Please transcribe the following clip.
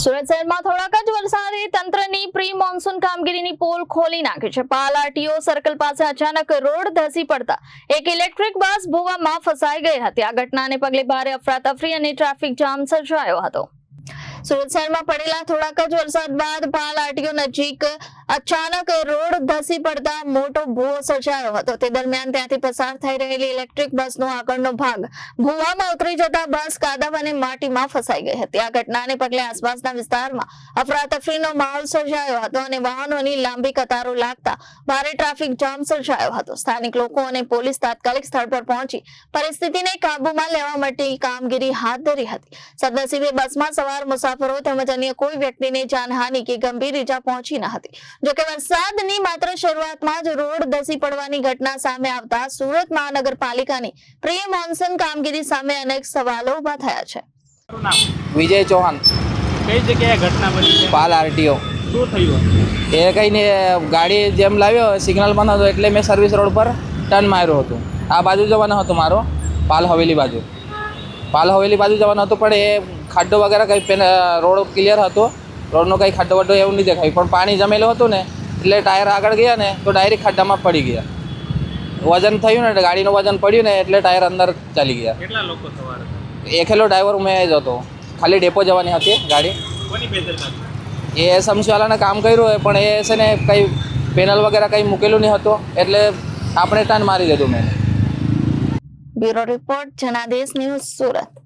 સુરત શહેરમાં થોડાક જ વરસાદે તંત્રની પ્રી મોન્સૂન કામગીરીની પોલ ખોલી નાખી છે। પાલ આરટીઓ સર્કલ પાસે અચાનક રોડ ધસી પડતા એક ઇલેક્ટ્રિક બસ ભૂવામાં ફસાઈ ગઈ હતી। આ ઘટનાને પગલે ભારે અફરાતફરી અને ટ્રાફિક જામ સર્જાયો હતો। સુરત શહેરમાં પડેલા થોડાક જ વરસાદ બાદ પાલ આરટીઓ નજીક અચાનક રોડ ધસી પડતા મોટો ભૂવો સર્જાયો હતો। તે દરમિયાન ત્યાંથી પસાર થઈ રહેલી ઇલેક્ટ્રિક બસનો આગળનો ભાગ ભૂવામાં ઉતરી જતા બસ કાદવ અને માટીમાં ફસાઈ ગઈ હતી। આ ઘટનાને પગલે આસપાસના વિસ્તારમાં અફરાતફરીનો માહોલ સર્જાયો હતો અને વાહનોની લાંબી કતારો લાગતા ભારે ટ્રાફિક જામ સર્જાયો હતો। સ્થાનિક લોકો અને પોલીસ તાત્કાલિક સ્થળ પર પહોંચી પરિસ્થિતિને કાબૂમાં લેવા માટે કામગીરી હાથ ધરી હતી। સદનસીબે બસમાં સવાર મુસાફરો તેમજ અન્ય કોઈ વ્યક્તિને જાનહાનિ કે ગંભીર ઈજા પહોંચી ન હતી। જોકે વરસાદની માત્ર શરૂઆતમાં જ રોડ ધસી પડવાની ઘટના સામે આવતા સુરત મહાનગરપાલિકાની પ્રી મોન્સૂન કામગીરી સામે અનેક સવાલો ઉભા થયા છે। વિજય ચૌહાણ કઈ જગ્યાએ ઘટના બની છે? પાલ આરટીઓ શું થયું? એ કઈ ને ગાડી જેમ લાવ્યો સિગ્નલ બંધ હતો એટલે મેં સર્વિસ રોડ પર ટર્ન માર્યો હતો। આ બાજુ જવાનો હતો મારો પાલ હવેલી બાજુ જવાનો હતો, પણ એ ખાડો વગેરે કંઈ રોડ ક્લિયર હતો, રોડનો કંઈ ખાડો વડો એવું નહીં દેખાયું, પણ પાણી જમેલું હતું ને એટલે ટાયર આગળ ગયા ને તો ડાયરેક્ટ ખાડામાં પડી ગયા। વજન થયું ને ગાડીનું વજન પડ્યું ને એટલે ટાયર અંદર ચાલી ગયા। કેટલા લોકો સવાર હતા? એકલો ડ્રાઈવર મેં જ હતો, ખાલી ડેપો જવાની હતી ગાડી। કોની બેદરકારી? એ સમસીવાલાને કામ કર્યું હોય પણ એ છે ને કંઈ પેનલ વગેરે કંઈ મૂકેલું નહીં હતું એટલે આપણે ટર્ન મારી દીધું મેં। Bureau report Janadesh news Surat.